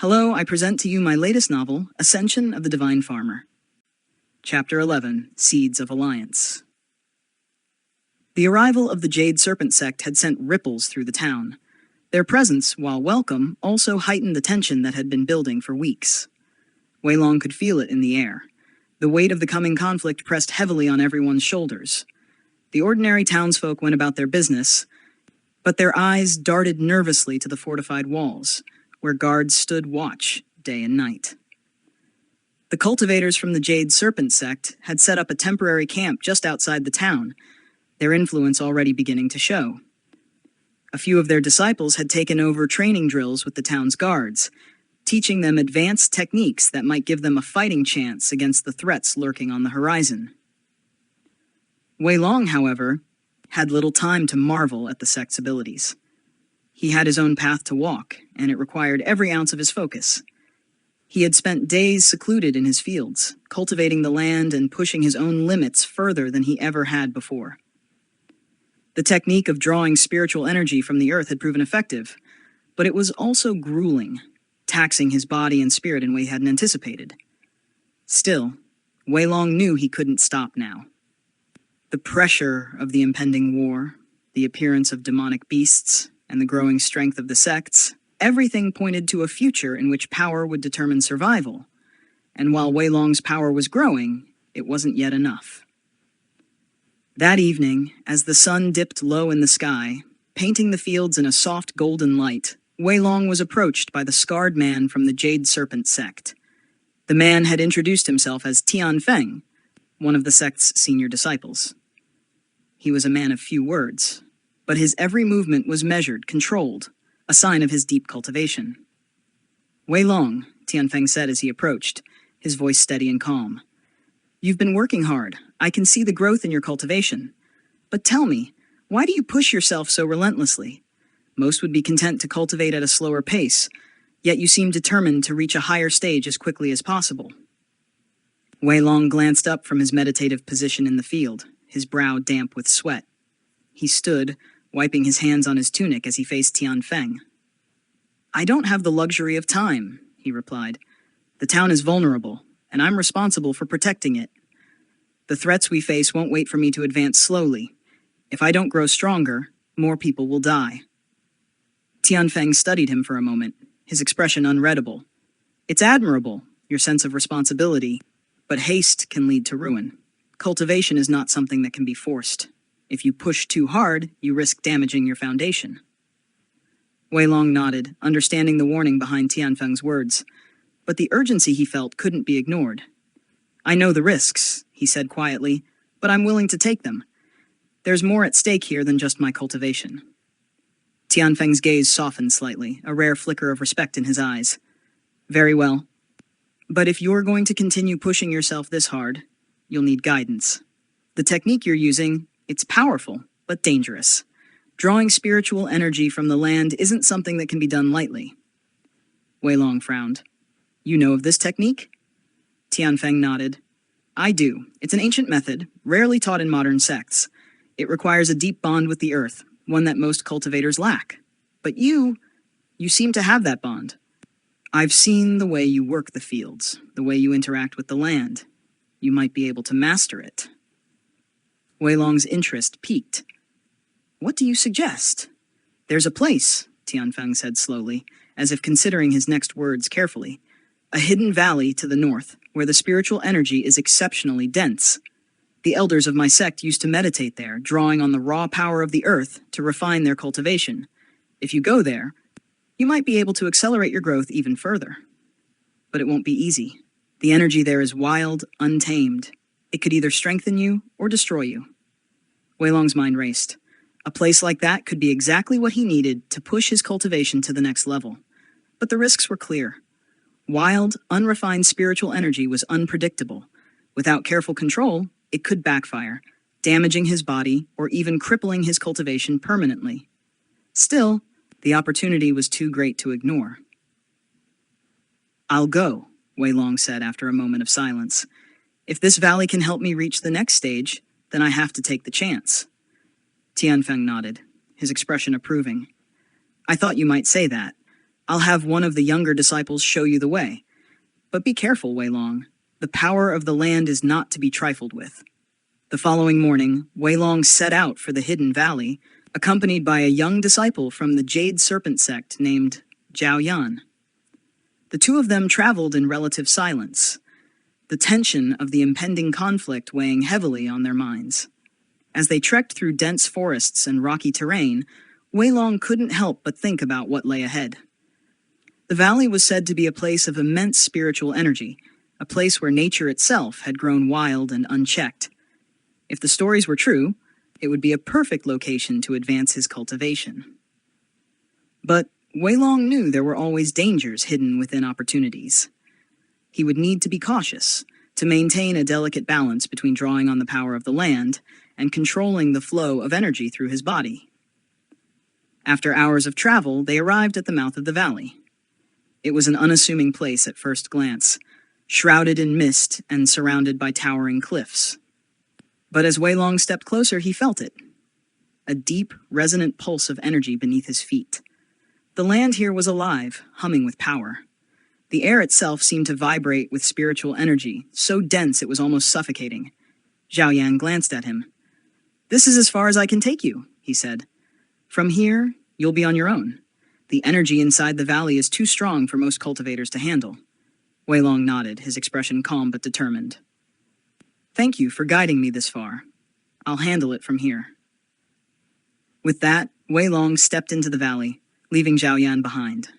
Hello, I present to you my latest novel, Ascension of the Divine Farmer. Chapter 11, Seeds of Alliance. The arrival of the Jade Serpent Sect had sent ripples through the town. Their presence, while welcome, also heightened the tension that had been building for weeks. Wei Long could feel it in the air. The weight of the coming conflict pressed heavily on everyone's shoulders. The ordinary townsfolk went about their business, but their eyes darted nervously to the fortified walls, where guards stood watch day and night. The cultivators from the Jade Serpent Sect had set up a temporary camp just outside the town, their influence already beginning to show. A few of their disciples had taken over training drills with the town's guards, teaching them advanced techniques that might give them a fighting chance against the threats lurking on the horizon. Wei Long, however, had little time to marvel at the sect's abilities. He had his own path to walk, and it required every ounce of his focus. He had spent days secluded in his fields, cultivating the land and pushing his own limits further than he ever had before. The technique of drawing spiritual energy from the earth had proven effective, but it was also grueling, taxing his body and spirit in a way he hadn't anticipated. Still, Wei Long knew he couldn't stop now. The pressure of the impending war, the appearance of demonic beasts, and the growing strength of the sects, everything pointed to a future in which power would determine survival. And while Wei Long's power was growing, it wasn't yet enough. That evening, as the sun dipped low in the sky, painting the fields in a soft golden light, Wei Long was approached by the scarred man from the Jade Serpent Sect. The man had introduced himself as Tianfeng, one of the sect's senior disciples. He was a man of few words, but his every movement was measured, controlled, a sign of his deep cultivation. "Wei Long," Tianfeng said as he approached, his voice steady and calm. "You've been working hard. I can see the growth in your cultivation. But tell me, why do you push yourself so relentlessly? Most would be content to cultivate at a slower pace, yet you seem determined to reach a higher stage as quickly as possible." Wei Long glanced up from his meditative position in the field, his brow damp with sweat. He stood, wiping his hands on his tunic as he faced Tianfeng. "I don't have the luxury of time," he replied. "The town is vulnerable, and I'm responsible for protecting it. The threats we face won't wait for me to advance slowly. If I don't grow stronger, more people will die." Tianfeng studied him for a moment, his expression unreadable. "It's admirable, your sense of responsibility, but haste can lead to ruin. Cultivation is not something that can be forced. If you push too hard, you risk damaging your foundation." Wei Long nodded, understanding the warning behind Tianfeng's words, but the urgency he felt couldn't be ignored. "I know the risks," he said quietly, "but I'm willing to take them. There's more at stake here than just my cultivation." Tianfeng's gaze softened slightly, a rare flicker of respect in his eyes. "Very well. But if you're going to continue pushing yourself this hard, you'll need guidance. The technique you're using, it's powerful, but dangerous. Drawing spiritual energy from the land isn't something that can be done lightly." Wei Long frowned. "You know of this technique?" Tianfeng nodded. "I do. It's an ancient method, rarely taught in modern sects. It requires a deep bond with the earth, one that most cultivators lack. But you seem to have that bond. I've seen the way you work the fields, the way you interact with the land. You might be able to master it." Wei Long's interest piqued. "What do you suggest?" "There's a place," Tianfeng said slowly, as if considering his next words carefully. "A hidden valley to the north, where the spiritual energy is exceptionally dense. The elders of my sect used to meditate there, drawing on the raw power of the earth to refine their cultivation. If you go there, you might be able to accelerate your growth even further. But it won't be easy. The energy there is wild, untamed. It could either strengthen you or destroy you." Wei Long's mind raced. A place like that could be exactly what he needed to push his cultivation to the next level. But the risks were clear. Wild, unrefined spiritual energy was unpredictable. Without careful control, it could backfire, damaging his body or even crippling his cultivation permanently. Still, the opportunity was too great to ignore. "I'll go," Wei Long said after a moment of silence. "If this valley can help me reach the next stage, then I have to take the chance." Tianfeng nodded, his expression approving. "I thought you might say that. I'll have one of the younger disciples show you the way. But be careful, Wei Long. The power of the land is not to be trifled with. The following morning, Wei Long set out for the hidden valley, accompanied by a young disciple from the Jade Serpent Sect named Zhao Yan. The two of them traveled in relative silence, the tension of the impending conflict weighing heavily on their minds. As they trekked through dense forests and rocky terrain, Wei Long couldn't help but think about what lay ahead. The valley was said to be a place of immense spiritual energy, a place where nature itself had grown wild and unchecked. If the stories were true, it would be a perfect location to advance his cultivation. But Wei Long knew there were always dangers hidden within opportunities. He would need to be cautious, to maintain a delicate balance between drawing on the power of the land and controlling the flow of energy through his body. After hours of travel, they arrived at the mouth of the valley. It was an unassuming place at first glance, shrouded in mist and surrounded by towering cliffs. But as Wei Long stepped closer, he felt it. A deep, resonant pulse of energy beneath his feet. The land here was alive, humming with power. The air itself seemed to vibrate with spiritual energy, so dense it was almost suffocating. Zhao Yan glanced at him. "This is as far as I can take you," he said. "From here, you'll be on your own. The energy inside the valley is too strong for most cultivators to handle." Wei Long nodded, his expression calm but determined. "Thank you for guiding me this far. I'll handle it from here." With that, Wei Long stepped into the valley, leaving Zhao Yan behind.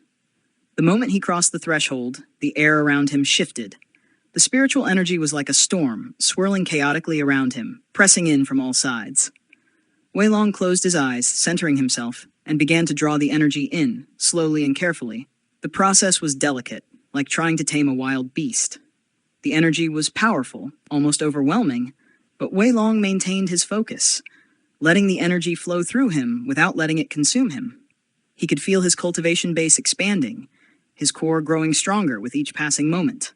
The moment he crossed the threshold, the air around him shifted. The spiritual energy was like a storm, swirling chaotically around him, pressing in from all sides. Wei Long closed his eyes, centering himself, and began to draw the energy in, slowly and carefully. The process was delicate, like trying to tame a wild beast. The energy was powerful, almost overwhelming, but Wei Long maintained his focus, letting the energy flow through him without letting it consume him. He could feel his cultivation base expanding, his core growing stronger with each passing moment.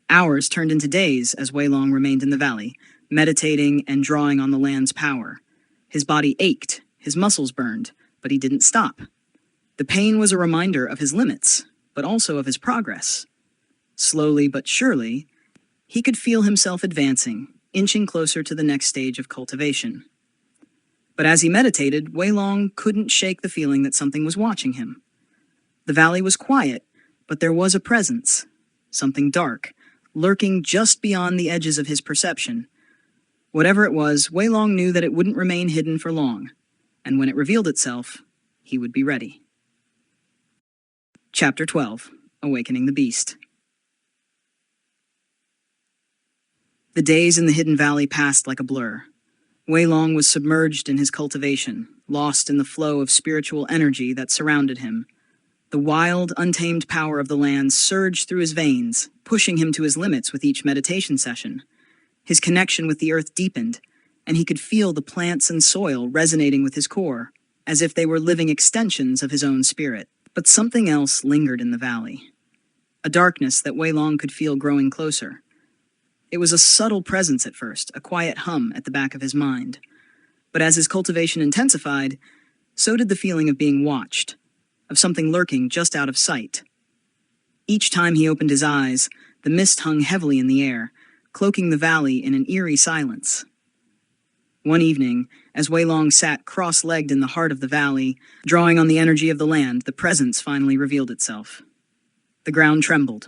Hours turned into days as Wei Long remained in the valley, meditating and drawing on the land's power. His body ached, his muscles burned, but he didn't stop. The pain was a reminder of his limits, but also of his progress. Slowly but surely, he could feel himself advancing, inching closer to the next stage of cultivation. But as he meditated, Wei Long couldn't shake the feeling that something was watching him. The valley was quiet, but there was a presence, something dark, lurking just beyond the edges of his perception. Whatever it was, Wei Long knew that it wouldn't remain hidden for long, and when it revealed itself, he would be ready. Chapter 12. Awakening the Beast. The days in the hidden valley passed like a blur. Wei Long was submerged in his cultivation, lost in the flow of spiritual energy that surrounded him. The wild, untamed power of the land surged through his veins, pushing him to his limits with each meditation session. His connection with the earth deepened, and he could feel the plants and soil resonating with his core, as if they were living extensions of his own spirit. But something else lingered in the valley. A darkness that Wei Long could feel growing closer. It was a subtle presence at first, a quiet hum at the back of his mind. But as his cultivation intensified, so did the feeling of being watched, of something lurking just out of sight. Each time he opened his eyes, the mist hung heavily in the air, cloaking the valley in an eerie silence. One evening, as Wei Long sat cross-legged in the heart of the valley, drawing on the energy of the land, the presence finally revealed itself. The ground trembled.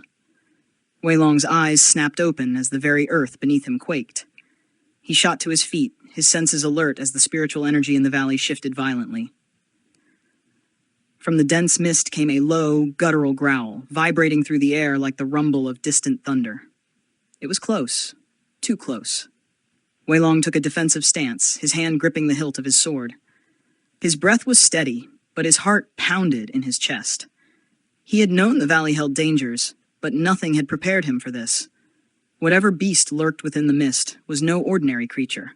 Wei Long's eyes snapped open as the very earth beneath him quaked. He shot to his feet, his senses alert as the spiritual energy in the valley shifted violently. From the dense mist came a low, guttural growl, vibrating through the air like the rumble of distant thunder. It was close. Too close. Wei Long took a defensive stance, his hand gripping the hilt of his sword. His breath was steady, but his heart pounded in his chest. He had known the valley held dangers, but nothing had prepared him for this. Whatever beast lurked within the mist was no ordinary creature.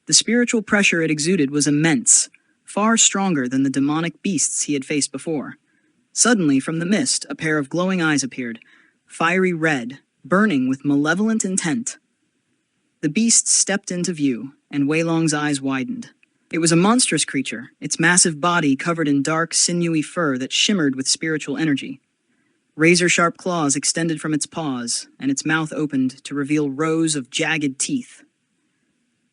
The spiritual pressure it exuded was immense, far stronger than the demonic beasts he had faced before. Suddenly, from the mist, a pair of glowing eyes appeared, fiery red, burning with malevolent intent. The beast stepped into view, and Wei Long's eyes widened. It was a monstrous creature, its massive body covered in dark, sinewy fur that shimmered with spiritual energy. Razor-sharp claws extended from its paws, and its mouth opened to reveal rows of jagged teeth.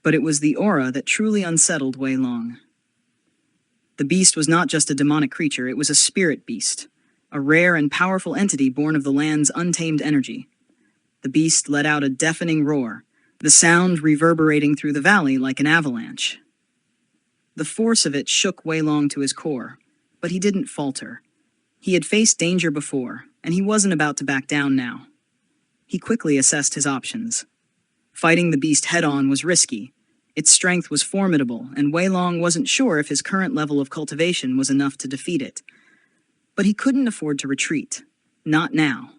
But it was the aura that truly unsettled Wei Long. The beast was not just a demonic creature, it was a spirit beast, a rare and powerful entity born of the land's untamed energy. The beast let out a deafening roar, the sound reverberating through the valley like an avalanche. The force of it shook Wei Long to his core, but he didn't falter. He had faced danger before, and he wasn't about to back down now. He quickly assessed his options. Fighting the beast head-on was risky. Its strength was formidable, and Wei Long wasn't sure if his current level of cultivation was enough to defeat it. But he couldn't afford to retreat. Not now.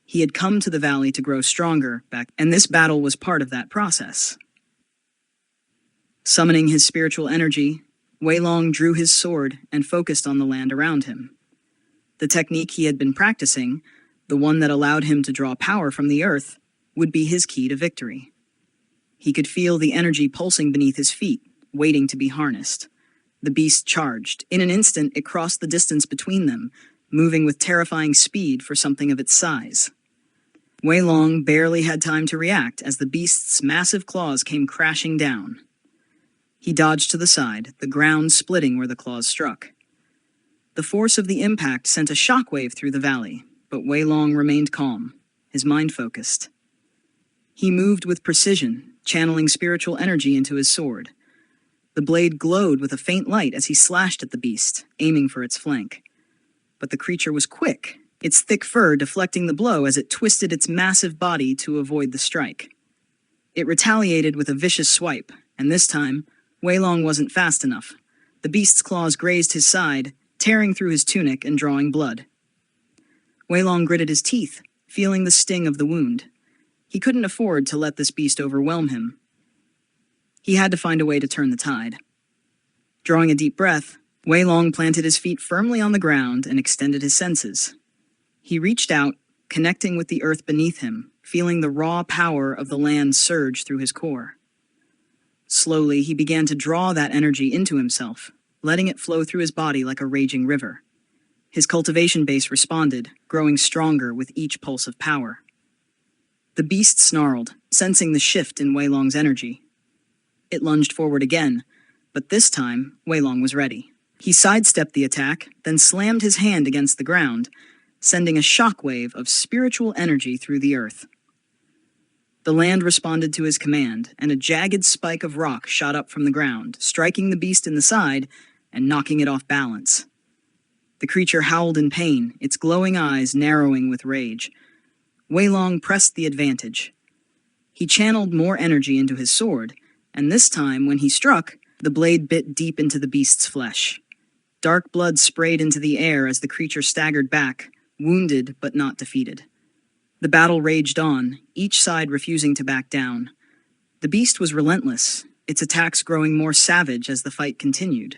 He had come to the valley to grow stronger, and this battle was part of that process. Summoning his spiritual energy, Wei Long drew his sword and focused on the land around him. The technique he had been practicing, the one that allowed him to draw power from the earth, would be his key to victory. He could feel the energy pulsing beneath his feet, waiting to be harnessed. The beast charged. In an instant, it crossed the distance between them, moving with terrifying speed for something of its size. Wei Long barely had time to react as the beast's massive claws came crashing down. He dodged to the side, the ground splitting where the claws struck. The force of the impact sent a shockwave through the valley, but Wei Long remained calm, his mind focused. He moved with precision, channeling spiritual energy into his sword. The blade glowed with a faint light as he slashed at the beast, aiming for its flank. But the creature was quick, its thick fur deflecting the blow as it twisted its massive body to avoid the strike. It retaliated with a vicious swipe, and this time, Wei Long wasn't fast enough. The beast's claws grazed his side, tearing through his tunic and drawing blood. Wei Long gritted his teeth, feeling the sting of the wound. He couldn't afford to let this beast overwhelm him. He had to find a way to turn the tide. Drawing a deep breath, Wei Long planted his feet firmly on the ground and extended his senses. He reached out, connecting with the earth beneath him, feeling the raw power of the land surge through his core. Slowly, he began to draw that energy into himself, letting it flow through his body like a raging river. His cultivation base responded, growing stronger with each pulse of power. The beast snarled, sensing the shift in Wei Long's energy. It lunged forward again, but this time, Wei Long was ready. He sidestepped the attack, then slammed his hand against the ground, sending a shockwave of spiritual energy through the earth. The land responded to his command, and a jagged spike of rock shot up from the ground, striking the beast in the side and knocking it off balance. The creature howled in pain, its glowing eyes narrowing with rage. Wei Long pressed the advantage. He channeled more energy into his sword, and this time, when he struck, the blade bit deep into the beast's flesh. Dark blood sprayed into the air as the creature staggered back, wounded but not defeated. The battle raged on, each side refusing to back down. The beast was relentless, its attacks growing more savage as the fight continued.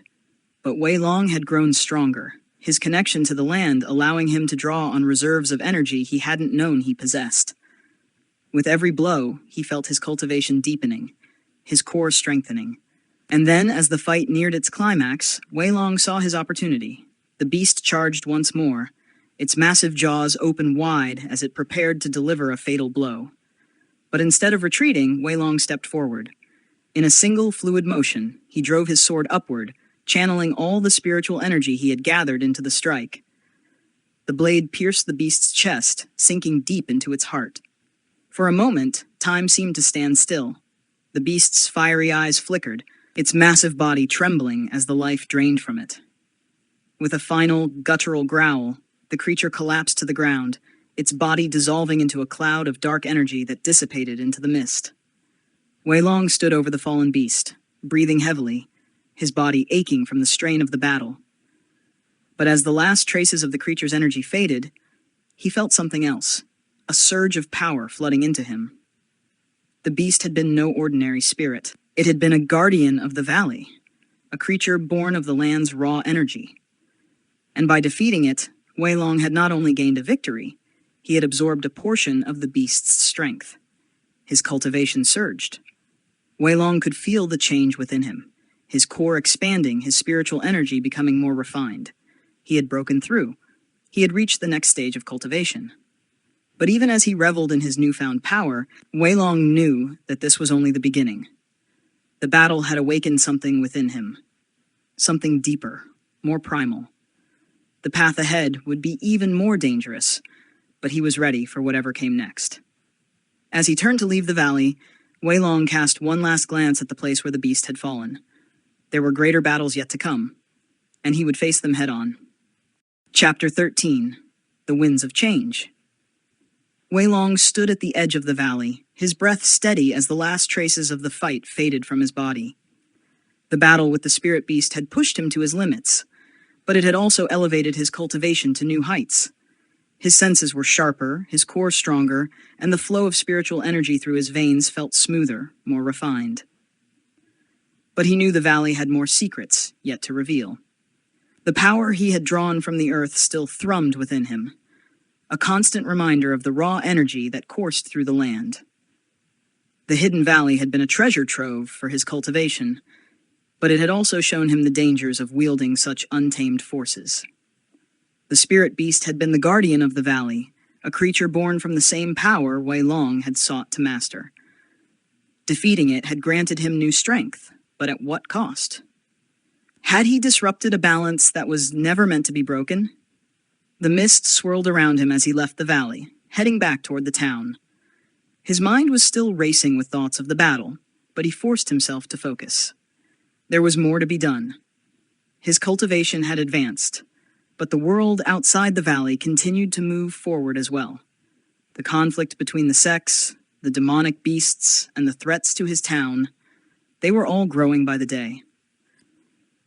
But Wei Long had grown stronger, his connection to the land allowing him to draw on reserves of energy he hadn't known he possessed. With every blow, he felt his cultivation deepening, his core strengthening. And then, as the fight neared its climax, Wei Long saw his opportunity. The beast charged once more, its massive jaws open wide as it prepared to deliver a fatal blow. But instead of retreating, Wei Long stepped forward. In a single fluid motion, he drove his sword upward, channeling all the spiritual energy he had gathered into the strike. The blade pierced the beast's chest, sinking deep into its heart. For a moment, time seemed to stand still. The beast's fiery eyes flickered, its massive body trembling as the life drained from it. With a final, guttural growl, the creature collapsed to the ground, its body dissolving into a cloud of dark energy that dissipated into the mist. Wei Long stood over the fallen beast, breathing heavily, his body aching from the strain of the battle. But as the last traces of the creature's energy faded, he felt something else, a surge of power flooding into him. The beast had been no ordinary spirit. It had been a guardian of the valley, a creature born of the land's raw energy. And by defeating it, Wei Long had not only gained a victory, he had absorbed a portion of the beast's strength. His cultivation surged. Wei Long could feel the change within him. his core expanding, his spiritual energy becoming more refined. He had broken through. He had reached the next stage of cultivation. But even as he reveled in his newfound power, Wei Long knew that this was only the beginning. The battle had awakened something within him. Something deeper, more primal. The path ahead would be even more dangerous, but he was ready for whatever came next. As he turned to leave the valley, Wei Long cast one last glance at the place where the beast had fallen. There were greater battles yet to come, and he would face them head-on. Chapter 13. The Winds of Change. Wei Long stood at the edge of the valley, his breath steady as the last traces of the fight faded from his body. The battle with the spirit beast had pushed him to his limits, but it had also elevated his cultivation to new heights. His senses were sharper, his core stronger, and the flow of spiritual energy through his veins felt smoother, more refined. But he knew the valley had more secrets yet to reveal. The power he had drawn from the earth still thrummed within him, a constant reminder of the raw energy that coursed through the land. The hidden valley had been a treasure trove for his cultivation, but it had also shown him the dangers of wielding such untamed forces. The spirit beast had been the guardian of the valley, a creature born from the same power Wei Long had sought to master. Defeating it had granted him new strength, but at what cost? Had he disrupted a balance that was never meant to be broken? The mist swirled around him as he left the valley, heading back toward the town. His mind was still racing with thoughts of the battle, but he forced himself to focus. There was more to be done. His cultivation had advanced, but the world outside the valley continued to move forward as well. The conflict between the sects, the demonic beasts, and the threats to his town, they were all growing by the day.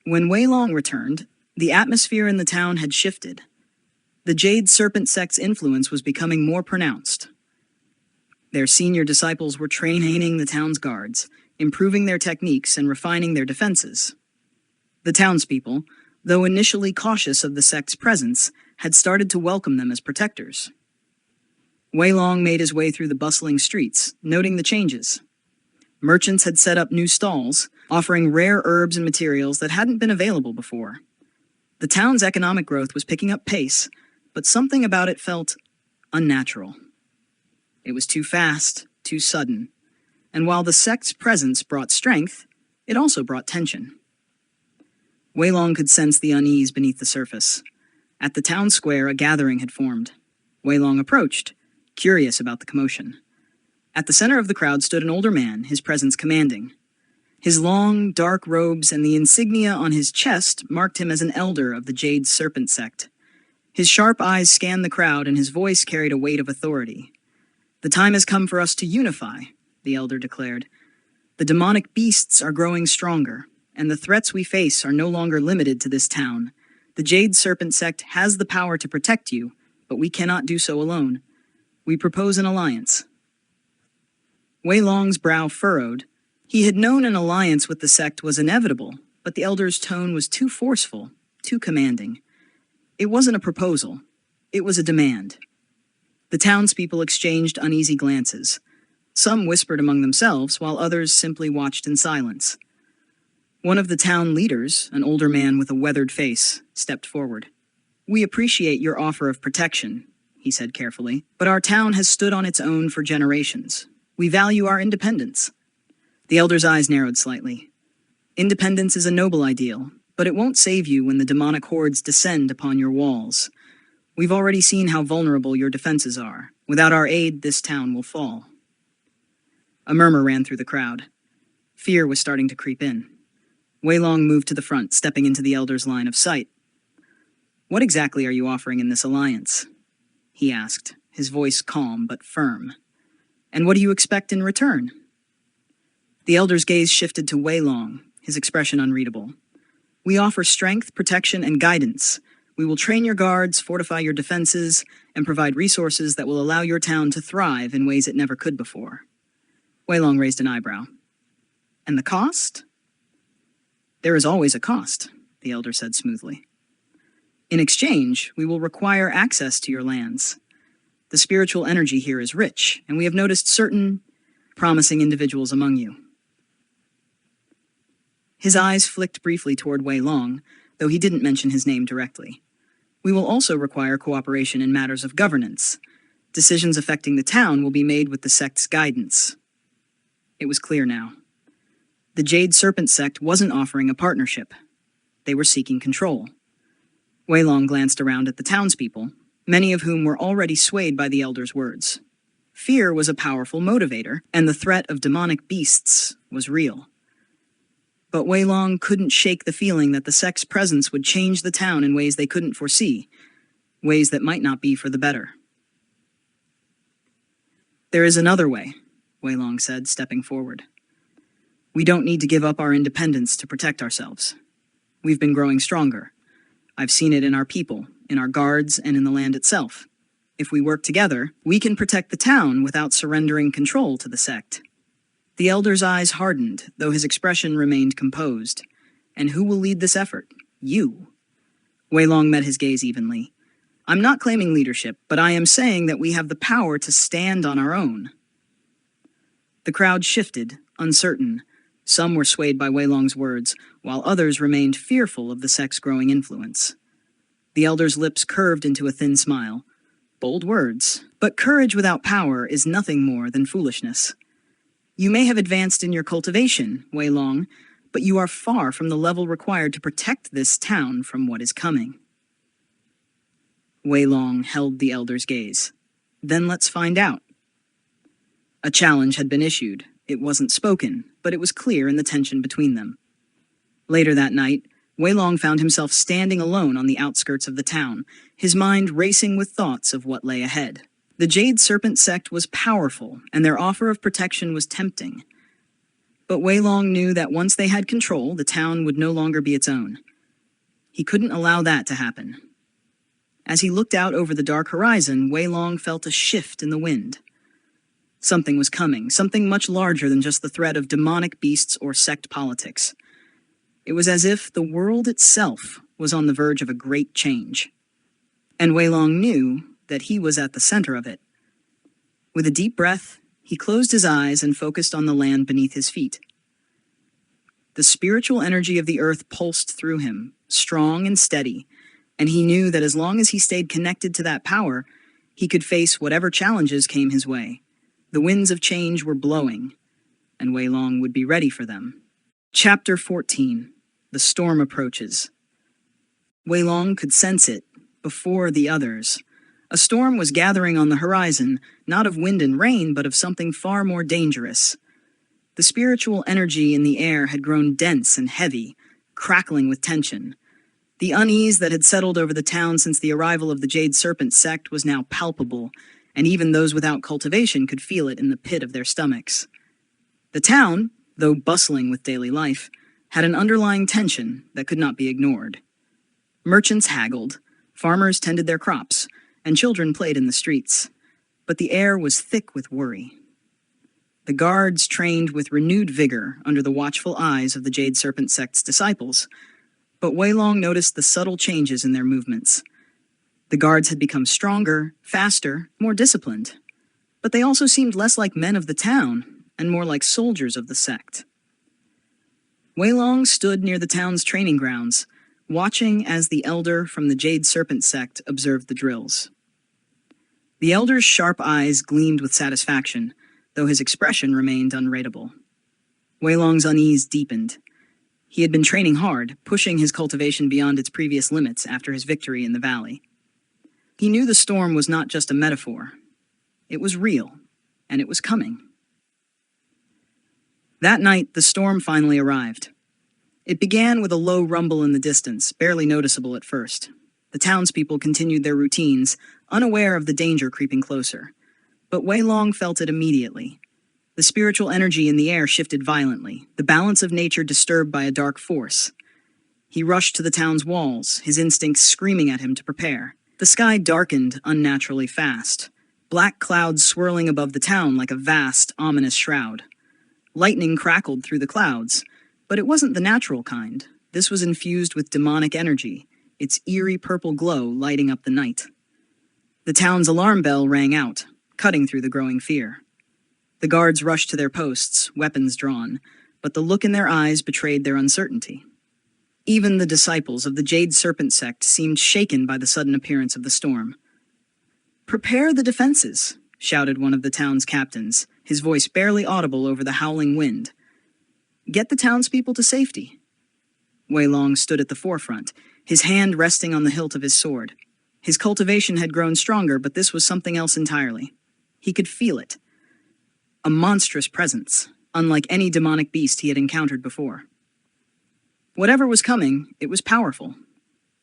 When Wei Long returned, the atmosphere in the town had shifted. The Jade Serpent Sect's influence was becoming more pronounced. Their senior disciples were training the town's guards, improving their techniques and refining their defenses. The townspeople, though initially cautious of the sect's presence, had started to welcome them as protectors. Wei Long made his way through the bustling streets, noting the changes. Merchants had set up new stalls, offering rare herbs and materials that hadn't been available before. The town's economic growth was picking up pace, but something about it felt unnatural. It was too fast, too sudden, and while the sect's presence brought strength, it also brought tension. Wei Long could sense the unease beneath the surface. At the town square, a gathering had formed. Wei Long approached, curious about the commotion. At the center of the crowd stood an older man, his presence commanding. His long, dark robes and the insignia on his chest marked him as an elder of the Jade Serpent Sect. His sharp eyes scanned the crowd, and his voice carried a weight of authority. "The time has come for us to unify," the elder declared. "The demonic beasts are growing stronger, and the threats we face are no longer limited to this town. The Jade Serpent Sect has the power to protect you, but we cannot do so alone. We propose an alliance." Wei Long's brow furrowed. He had known an alliance with the sect was inevitable, but the elder's tone was too forceful, too commanding. It wasn't a proposal. It was a demand. The townspeople exchanged uneasy glances. Some whispered among themselves, while others simply watched in silence. One of the town leaders, an older man with a weathered face, stepped forward. "We appreciate your offer of protection," he said carefully, "but our town has stood on its own for generations. We value our independence." The elder's eyes narrowed slightly. "Independence is a noble ideal, but it won't save you when the demonic hordes descend upon your walls. We've already seen how vulnerable your defenses are. Without our aid, this town will fall." A murmur ran through the crowd. Fear was starting to creep in. Wei Long moved to the front, stepping into the elder's line of sight. "What exactly are you offering in this alliance?" he asked, his voice calm but firm. "And what do you expect in return?" The elder's gaze shifted to Wei Long, his expression unreadable. "We offer strength, protection, and guidance. We will train your guards, fortify your defenses, and provide resources that will allow your town to thrive in ways it never could before." Wei Long raised an eyebrow. "And the cost?" "There is always a cost," the elder said smoothly. "In exchange, we will require access to your lands. The spiritual energy here is rich, and we have noticed certain promising individuals among you." His eyes flicked briefly toward Wei Long, though he didn't mention his name directly. We will also require cooperation in matters of governance. Decisions affecting the town will be made with the sect's guidance. It was clear now. The Jade Serpent Sect wasn't offering a partnership. They were seeking control. Wei Long glanced around at the townspeople, many of whom were already swayed by the elder's words. Fear was a powerful motivator, and the threat of demonic beasts was real. But Wei Long couldn't shake the feeling that the sect's presence would change the town in ways they couldn't foresee, ways that might not be for the better. "There is another way," Wei Long said, stepping forward. "We don't need to give up our independence to protect ourselves. We've been growing stronger. I've seen it in our people, in our guards, and in the land itself. If we work together, we can protect the town without surrendering control to the sect." The elder's eyes hardened, though his expression remained composed. "And who will lead this effort? You." Wei Long met his gaze evenly. "I'm not claiming leadership, but I am saying that we have the power to stand on our own." The crowd shifted, uncertain. Some were swayed by Wei Long's words, while others remained fearful of the sect's growing influence. The elder's lips curved into a thin smile. Bold words, but courage without power is nothing more than foolishness. "You may have advanced in your cultivation, Wei Long, but you are far from the level required to protect this town from what is coming." Wei Long held the elder's gaze. "Then let's find out." A challenge had been issued. It wasn't spoken, but it was clear in the tension between them. Later that night, Wei Long found himself standing alone on the outskirts of the town, his mind racing with thoughts of what lay ahead. The Jade Serpent Sect was powerful, and their offer of protection was tempting. But Wei Long knew that once they had control, the town would no longer be its own. He couldn't allow that to happen. As he looked out over the dark horizon, Wei Long felt a shift in the wind. Something was coming, something much larger than just the threat of demonic beasts or sect politics. It was as if the world itself was on the verge of a great change. And Wei Long knew that he was at the center of it. With a deep breath, he closed his eyes and focused on the land beneath his feet. The spiritual energy of the earth pulsed through him, strong and steady, and he knew that as long as he stayed connected to that power, he could face whatever challenges came his way. The winds of change were blowing, and Wei Long would be ready for them. Chapter 14. The Storm Approaches. Wei Long could sense it, before the others. A storm was gathering on the horizon, not of wind and rain, but of something far more dangerous. The spiritual energy in the air had grown dense and heavy, crackling with tension. The unease that had settled over the town since the arrival of the Jade Serpent Sect was now palpable, and even those without cultivation could feel it in the pit of their stomachs. The town, though bustling with daily life, had an underlying tension that could not be ignored. Merchants haggled, farmers tended their crops, and children played in the streets. But the air was thick with worry. The guards trained with renewed vigor under the watchful eyes of the Jade Serpent Sect's disciples, but Wei Long noticed the subtle changes in their movements. The guards had become stronger, faster, more disciplined, but they also seemed less like men of the town and more like soldiers of the sect. Wei Long stood near the town's training grounds, watching as the elder from the Jade Serpent Sect observed the drills. The elder's sharp eyes gleamed with satisfaction, though his expression remained unreadable. Wei Long's unease deepened. He had been training hard, pushing his cultivation beyond its previous limits after his victory in the valley. He knew the storm was not just a metaphor. It was real, and it was coming. That night, the storm finally arrived. It began with a low rumble in the distance, barely noticeable at first. The townspeople continued their routines, unaware of the danger creeping closer. But Wei Long felt it immediately. The spiritual energy in the air shifted violently, the balance of nature disturbed by a dark force. He rushed to the town's walls, his instincts screaming at him to prepare. The sky darkened unnaturally fast, black clouds swirling above the town like a vast, ominous shroud. Lightning crackled through the clouds, but it wasn't the natural kind. This was infused with demonic energy, its eerie purple glow lighting up the night. The town's alarm bell rang out, cutting through the growing fear. The guards rushed to their posts, weapons drawn, but the look in their eyes betrayed their uncertainty. Even the disciples of the Jade Serpent Sect seemed shaken by the sudden appearance of the storm. "Prepare the defenses," shouted one of the town's captains, his voice barely audible over the howling wind. "Get the townspeople to safety." Wei Long stood at the forefront, his hand resting on the hilt of his sword. His cultivation had grown stronger, but this was something else entirely. He could feel it. A monstrous presence, unlike any demonic beast he had encountered before. Whatever was coming, it was powerful.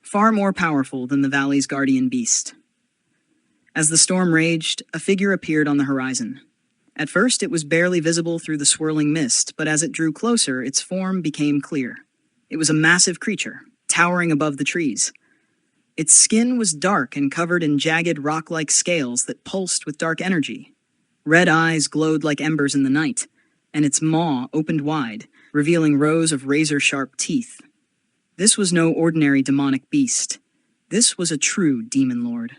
Far more powerful than the valley's guardian beast. As the storm raged, a figure appeared on the horizon. At first, it was barely visible through the swirling mist, but as it drew closer, its form became clear. It was a massive creature, towering above the trees. Its skin was dark and covered in jagged rock-like scales that pulsed with dark energy. Red eyes glowed like embers in the night, and its maw opened wide, revealing rows of razor-sharp teeth. This was no ordinary demonic beast. This was a true demon lord.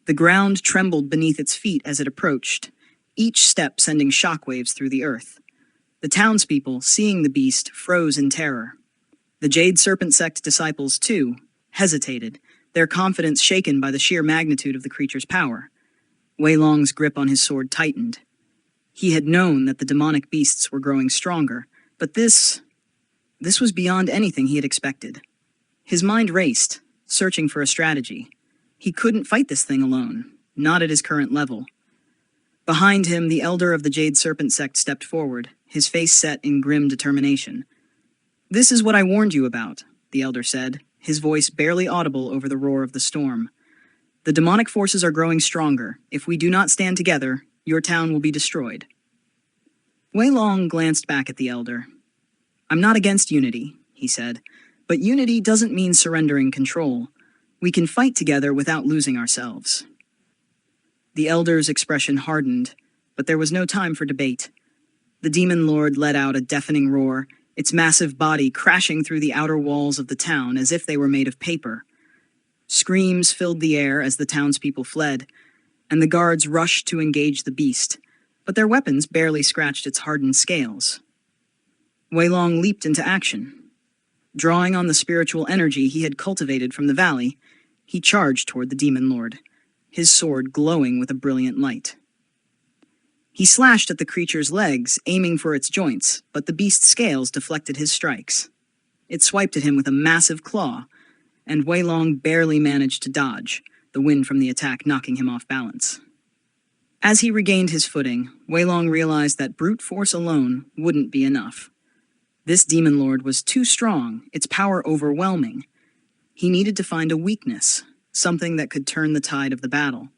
The ground trembled beneath its feet as it approached, each step sending shockwaves through the earth. The townspeople, seeing the beast, froze in terror. The Jade Serpent Sect disciples, too, hesitated, their confidence shaken by the sheer magnitude of the creature's power. Wei Long's grip on his sword tightened. He had known that the demonic beasts were growing stronger, but this was beyond anything he had expected. His mind raced, searching for a strategy. He couldn't fight this thing alone, not at his current level. Behind him, the elder of the Jade Serpent Sect stepped forward, his face set in grim determination. "This is what I warned you about," the elder said, his voice barely audible over the roar of the storm. "The demonic forces are growing stronger. If we do not stand together, your town will be destroyed." Wei Long glanced back at the elder. "I'm not against unity," he said, "but unity doesn't mean surrendering control. We can fight together without losing ourselves." The elder's expression hardened, but there was no time for debate. The demon lord let out a deafening roar, its massive body crashing through the outer walls of the town as if they were made of paper. Screams filled the air as the townspeople fled, and the guards rushed to engage the beast, but their weapons barely scratched its hardened scales. Wei Long leaped into action. Drawing on the spiritual energy he had cultivated from the valley, he charged toward the demon lord, his sword glowing with a brilliant light. He slashed at the creature's legs, aiming for its joints, but the beast's scales deflected his strikes. It swiped at him with a massive claw, and Wei Long barely managed to dodge, the wind from the attack knocking him off balance. As he regained his footing, Wei Long realized that brute force alone wouldn't be enough. This demon lord was too strong, its power overwhelming. He needed to find a weakness, something that could turn the tide of the battle.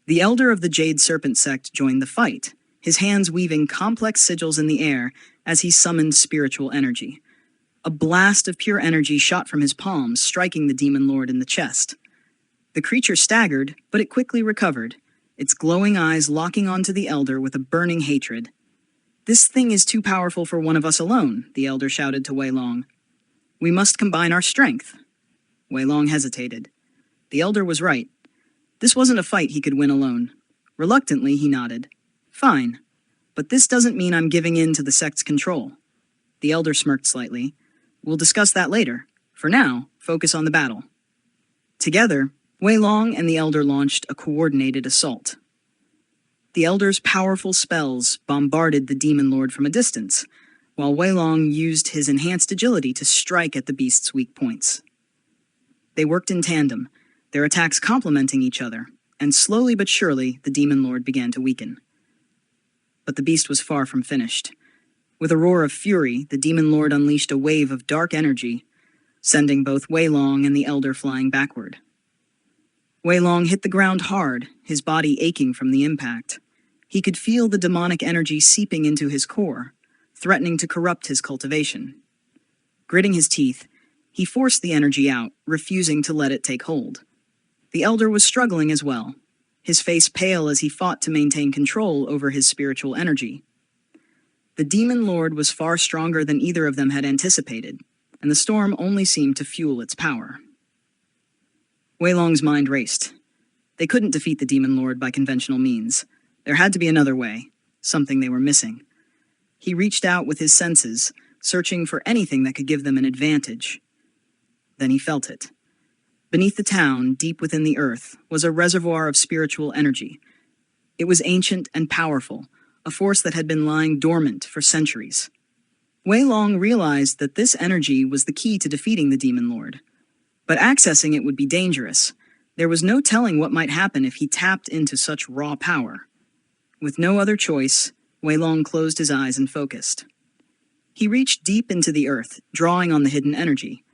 The elder of the Jade Serpent Sect joined the fight, his hands weaving complex sigils in the air as he summoned spiritual energy. A blast of pure energy shot from his palms, striking the demon lord in the chest. The creature staggered, but it quickly recovered, its glowing eyes locking onto the elder with a burning hatred. "This thing is too powerful for one of us alone," the elder shouted to Wei Long. "We must combine our strength." Wei Long hesitated. The elder was right. This wasn't a fight he could win alone. Reluctantly, he nodded. "Fine, but this doesn't mean I'm giving in to the sect's control." The elder smirked slightly. "We'll discuss that later. For now, focus on the battle." Together, Wei Long and the elder launched a coordinated assault. The elder's powerful spells bombarded the demon lord from a distance, while Wei Long used his enhanced agility to strike at the beast's weak points. They worked in tandem, their attacks complementing each other, and slowly but surely the demon lord began to weaken. But the beast was far from finished. With a roar of fury, the demon lord unleashed a wave of dark energy, sending both Wei Long and the elder flying backward. Wei Long hit the ground hard, his body aching from the impact. He could feel the demonic energy seeping into his core, threatening to corrupt his cultivation. Gritting his teeth, he forced the energy out, refusing to let it take hold. The elder was struggling as well, his face pale as he fought to maintain control over his spiritual energy. The demon lord was far stronger than either of them had anticipated, and the storm only seemed to fuel its power. Wei Long's mind raced. They couldn't defeat the demon lord by conventional means. There had to be another way, something they were missing. He reached out with his senses, searching for anything that could give them an advantage. Then he felt it. Beneath the town, deep within the earth, was a reservoir of spiritual energy. It was ancient and powerful, a force that had been lying dormant for centuries. Wei Long realized that this energy was the key to defeating the Demon Lord. But accessing it would be dangerous. There was no telling what might happen if he tapped into such raw power. With no other choice, Wei Long closed his eyes and focused. He reached deep into the earth, drawing on the hidden energy.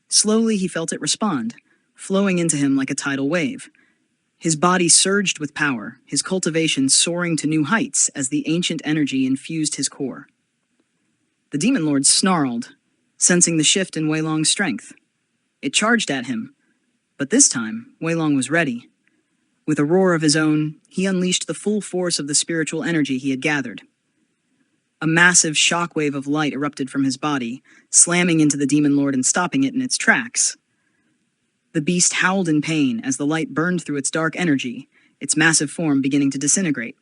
Slowly he felt it respond, flowing into him like a tidal wave. His body surged with power, his cultivation soaring to new heights as the ancient energy infused his core. The Demon Lord snarled, sensing the shift in Wei Long's strength. It charged at him, but this time, Wei Long was ready. With a roar of his own, he unleashed the full force of the spiritual energy he had gathered. A massive shockwave of light erupted from his body, slamming into the Demon Lord and stopping it in its tracks. The beast howled in pain as the light burned through its dark energy, its massive form beginning to disintegrate.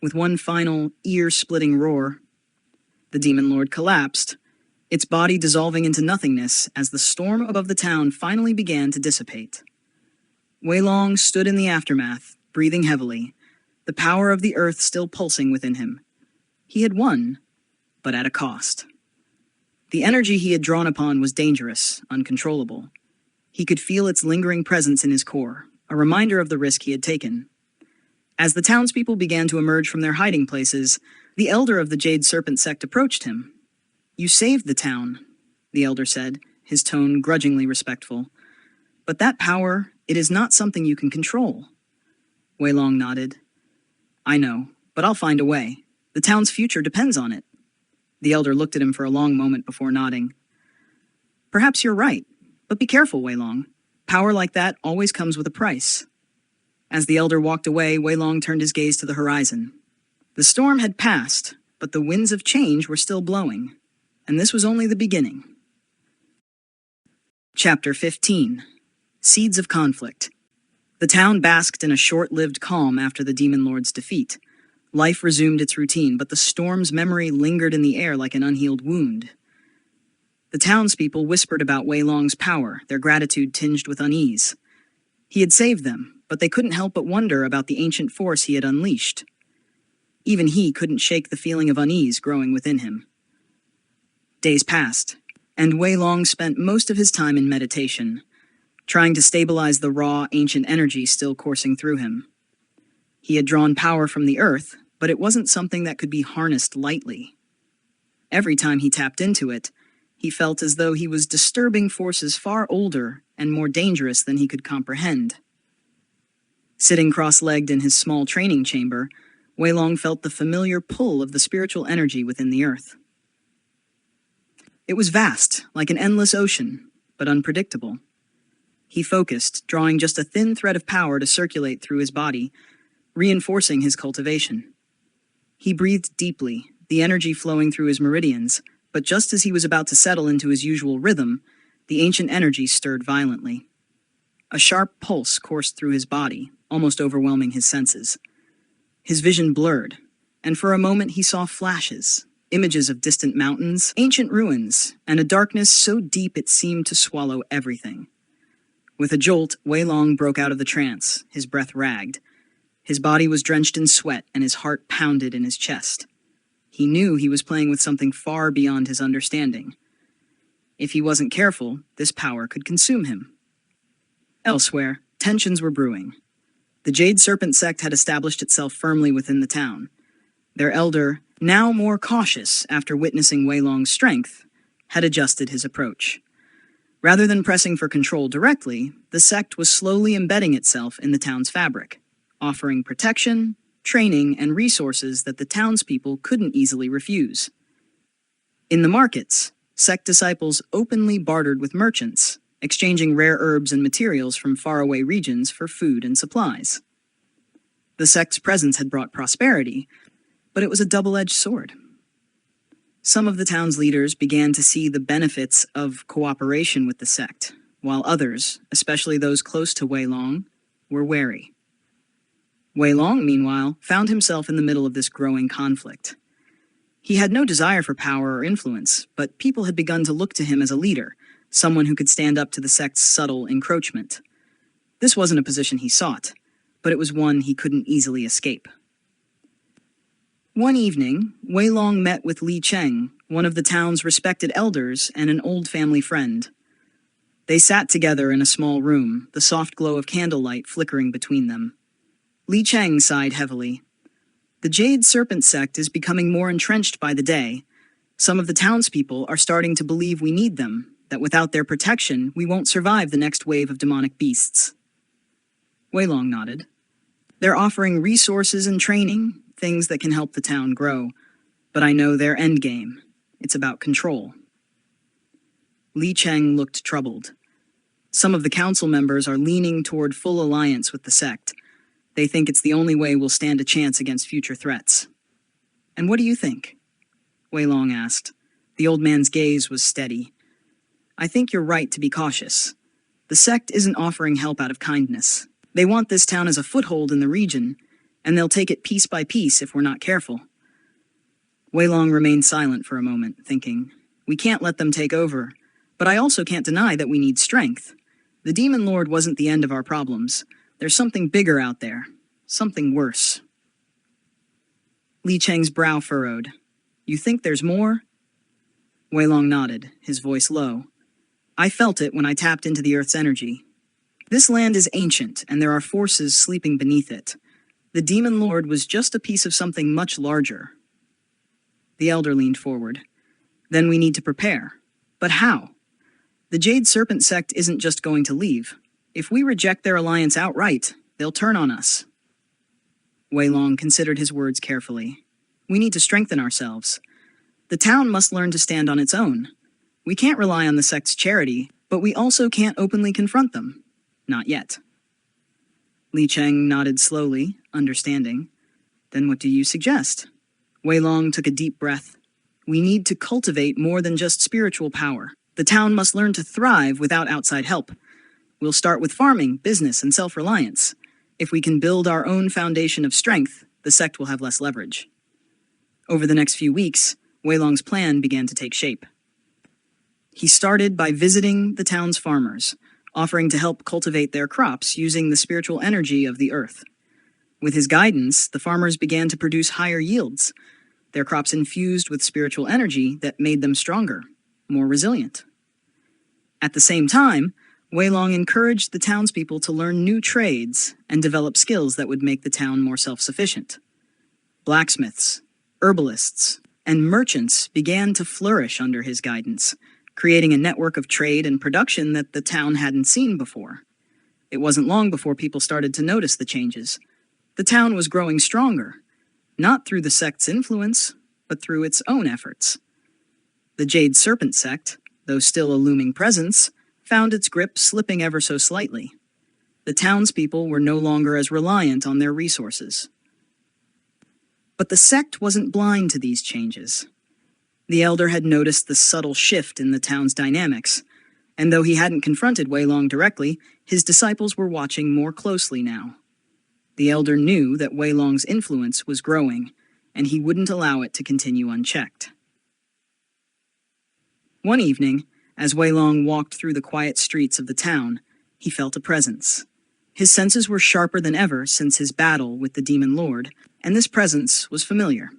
With one final, ear-splitting roar, the Demon Lord collapsed, its body dissolving into nothingness as the storm above the town finally began to dissipate. Wei Long stood in the aftermath, breathing heavily, the power of the earth still pulsing within him. He had won, but at a cost. The energy he had drawn upon was dangerous, uncontrollable. He could feel its lingering presence in his core, a reminder of the risk he had taken. As the townspeople began to emerge from their hiding places, the elder of the Jade Serpent Sect approached him. "You saved the town," the elder said, his tone grudgingly respectful. "But that power, it is not something you can control." Wei Long nodded. "I know, but I'll find a way. The town's future depends on it." The elder looked at him for a long moment before nodding. "Perhaps you're right, but be careful, Wei Long. Power like that always comes with a price." As the elder walked away, Wei Long turned his gaze to the horizon. The storm had passed, but the winds of change were still blowing, and this was only the beginning. Chapter 15. Seeds of Conflict. The town basked in a short-lived calm after the Demon Lord's defeat. Life resumed its routine, but the storm's memory lingered in the air like an unhealed wound. The townspeople whispered about Wei Long's power, their gratitude tinged with unease. He had saved them, but they couldn't help but wonder about the ancient force he had unleashed. Even he couldn't shake the feeling of unease growing within him. Days passed, and Wei Long spent most of his time in meditation, trying to stabilize the raw, ancient energy still coursing through him. He had drawn power from the earth, but it wasn't something that could be harnessed lightly. Every time he tapped into it, he felt as though he was disturbing forces far older and more dangerous than he could comprehend. Sitting cross-legged in his small training chamber, Wei Long felt the familiar pull of the spiritual energy within the earth. It was vast, like an endless ocean, but unpredictable. He focused, drawing just a thin thread of power to circulate through his body, reinforcing his cultivation. He breathed deeply, the energy flowing through his meridians, but just as he was about to settle into his usual rhythm, the ancient energy stirred violently. A sharp pulse coursed through his body, almost overwhelming his senses. His vision blurred, and for a moment he saw flashes, images of distant mountains, ancient ruins, and a darkness so deep it seemed to swallow everything. With a jolt, Wei Long broke out of the trance, his breath ragged. His body was drenched in sweat, and his heart pounded in his chest. He knew he was playing with something far beyond his understanding. If he wasn't careful, this power could consume him. Elsewhere, tensions were brewing. The Jade Serpent Sect had established itself firmly within the town. Their elder, now more cautious after witnessing Wei Long's strength, had adjusted his approach. Rather than pressing for control directly, the sect was slowly embedding itself in the town's fabric, offering protection, training, and resources that the townspeople couldn't easily refuse. In the markets, sect disciples openly bartered with merchants, exchanging rare herbs and materials from faraway regions for food and supplies. The sect's presence had brought prosperity, but it was a double-edged sword. Some of the town's leaders began to see the benefits of cooperation with the sect, while others, especially those close to Wei Long, were wary. Wei Long, meanwhile, found himself in the middle of this growing conflict. He had no desire for power or influence, but people had begun to look to him as a leader, someone who could stand up to the sect's subtle encroachment. This wasn't a position he sought, but it was one he couldn't easily escape. One evening, Wei Long met with Li Cheng, one of the town's respected elders and an old family friend. They sat together in a small room, the soft glow of candlelight flickering between them. Li Cheng sighed heavily. The Jade Serpent Sect is becoming more entrenched by the day. Some of the townspeople are starting to believe we need them, that without their protection, we won't survive the next wave of demonic beasts. Wei Long nodded. They're offering resources and training, things that can help the town grow. But I know their endgame. It's about control. Li Cheng looked troubled. Some of the council members are leaning toward full alliance with the sect. They think it's the only way we'll stand a chance against future threats. And what do you think? Wei Long asked. The old man's gaze was steady. I think you're right to be cautious. The sect isn't offering help out of kindness. They want this town as a foothold in the region, and they'll take it piece by piece if we're not careful. Wei Long remained silent for a moment, thinking, we can't let them take over, but I also can't deny that we need strength. The Demon Lord wasn't the end of our problems. There's something bigger out there, something worse. Li Cheng's brow furrowed. You think there's more? Wei Long nodded, his voice low. I felt it when I tapped into the Earth's energy. This land is ancient, and there are forces sleeping beneath it. The Demon Lord was just a piece of something much larger. The elder leaned forward. Then we need to prepare. But how? The Jade Serpent Sect isn't just going to leave. If we reject their alliance outright, they'll turn on us. Wei Long considered his words carefully. We need to strengthen ourselves. The town must learn to stand on its own. We can't rely on the sect's charity, but we also can't openly confront them. Not yet. Li Cheng nodded slowly, understanding. Then what do you suggest? Wei Long took a deep breath. We need to cultivate more than just spiritual power. The town must learn to thrive without outside help. We'll start with farming, business, and self-reliance. If we can build our own foundation of strength, the sect will have less leverage. Over the next few weeks, Wei Long's plan began to take shape. He started by visiting the town's farmers, offering to help cultivate their crops using the spiritual energy of the earth. With his guidance, the farmers began to produce higher yields, their crops infused with spiritual energy that made them stronger, more resilient. At the same time, Wei Long encouraged the townspeople to learn new trades and develop skills that would make the town more self-sufficient. Blacksmiths, herbalists, and merchants began to flourish under his guidance, creating a network of trade and production that the town hadn't seen before. It wasn't long before people started to notice the changes. The town was growing stronger, not through the sect's influence, but through its own efforts. The Jade Serpent Sect, though still a looming presence, found its grip slipping ever so slightly. The townspeople were no longer as reliant on their resources. But the sect wasn't blind to these changes. The elder had noticed the subtle shift in the town's dynamics, and though he hadn't confronted Wei Long directly, his disciples were watching more closely now. The elder knew that Wei Long's influence was growing, and he wouldn't allow it to continue unchecked. One evening, as Wei Long walked through the quiet streets of the town, he felt a presence. His senses were sharper than ever since his battle with the Demon Lord, and this presence was familiar.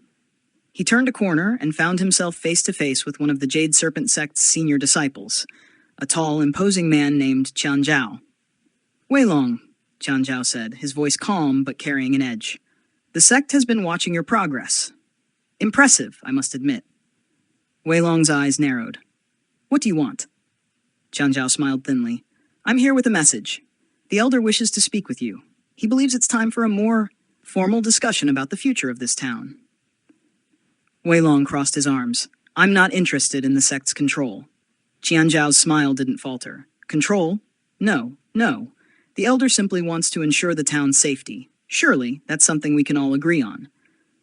He turned a corner and found himself face to face with one of the Jade Serpent Sect's senior disciples, a tall, imposing man named Qian Zhao. Wei Long, Qian Zhao said, his voice calm but carrying an edge. The sect has been watching your progress. Impressive, I must admit. Wei Long's eyes narrowed. What do you want? Qian Zhao smiled thinly. I'm here with a message. The elder wishes to speak with you. He believes it's time for a more formal discussion about the future of this town. Wei Long crossed his arms. I'm not interested in the sect's control. Qian Zhao's smile didn't falter. Control? No. The elder simply wants to ensure the town's safety. Surely, that's something we can all agree on.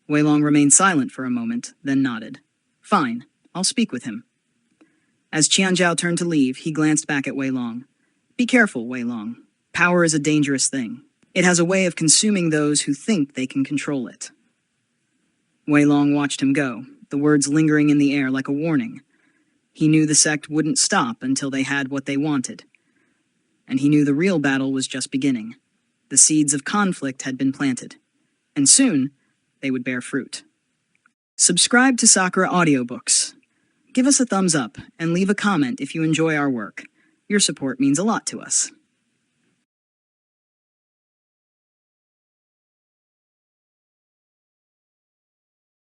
Wei Long remained silent for a moment, then nodded. Fine, I'll speak with him. As Qian Zhao turned to leave, he glanced back at Wei Long. Be careful, Wei Long. Power is a dangerous thing. It has a way of consuming those who think they can control it. Wei Long watched him go, the words lingering in the air like a warning. He knew the sect wouldn't stop until they had what they wanted. And he knew the real battle was just beginning. The seeds of conflict had been planted. And soon, they would bear fruit. Subscribe to Sakura Audiobooks. Give us a thumbs up and leave a comment if you enjoy our work. Your support means a lot to us.